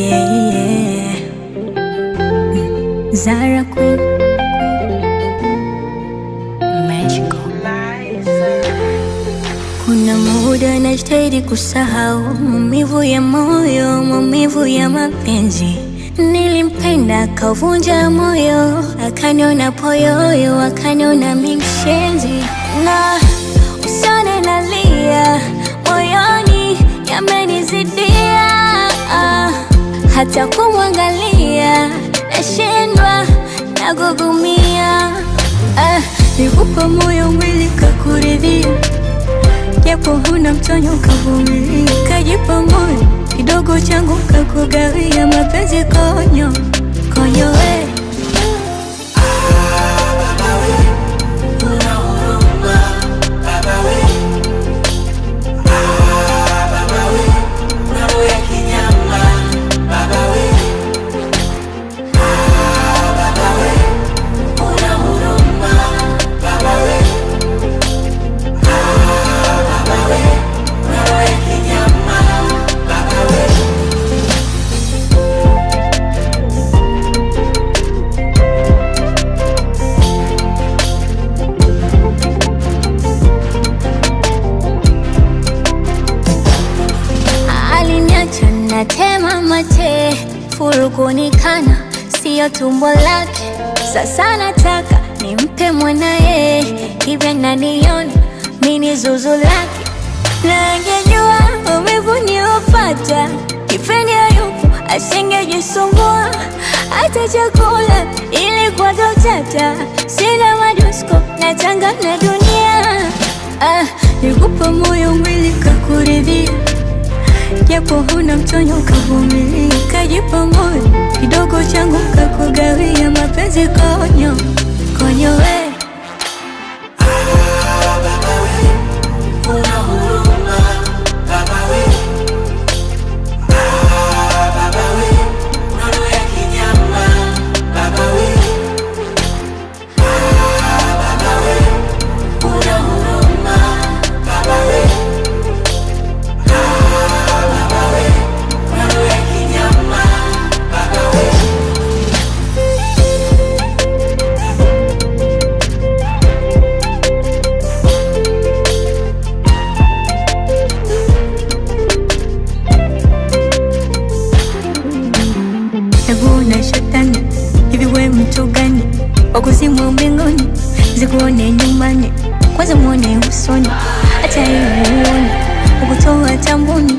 yeah. Zara Queen, Magical. Kuna muda najitahidi kusahau maumivu ya moyo, maumivu ya mapenzi. Nilimpenda akavunja moyo, akaniona poyoyo, akaniona mimshenzi. Na usione nalia, moyoni yamenizidia, hata kumwangalia nashindwa, nagugumia. Nikupa moyo mwili kakuridhia, japo huna mtonyo kavumilia. Kajipa moyo kidogo changu kakugawia, mapenzi konyo konyo we. Natema mate furukunikana, siyo tumbo lake. Sasa nataka nimpe mwanae, hivyo naniona mini zuzu lake. Na angejua maumivu nilopata, kipindi hayupo asingejisumbua. Hata chakula ilikuwa utata, sina madusko na tanga na dunia. Nikupa moyo mwili kakuridhia, japo huna mtonyo kavumilia. Kajipa moyo kidogo changu kakugawia, mapenzi konyo konyo we. Na shetani, hivi we mtu gani wakuzimu mbinguni, zikuone nyumbani, kwanza muone usoni, hata hivi uone ukutoa tambuni.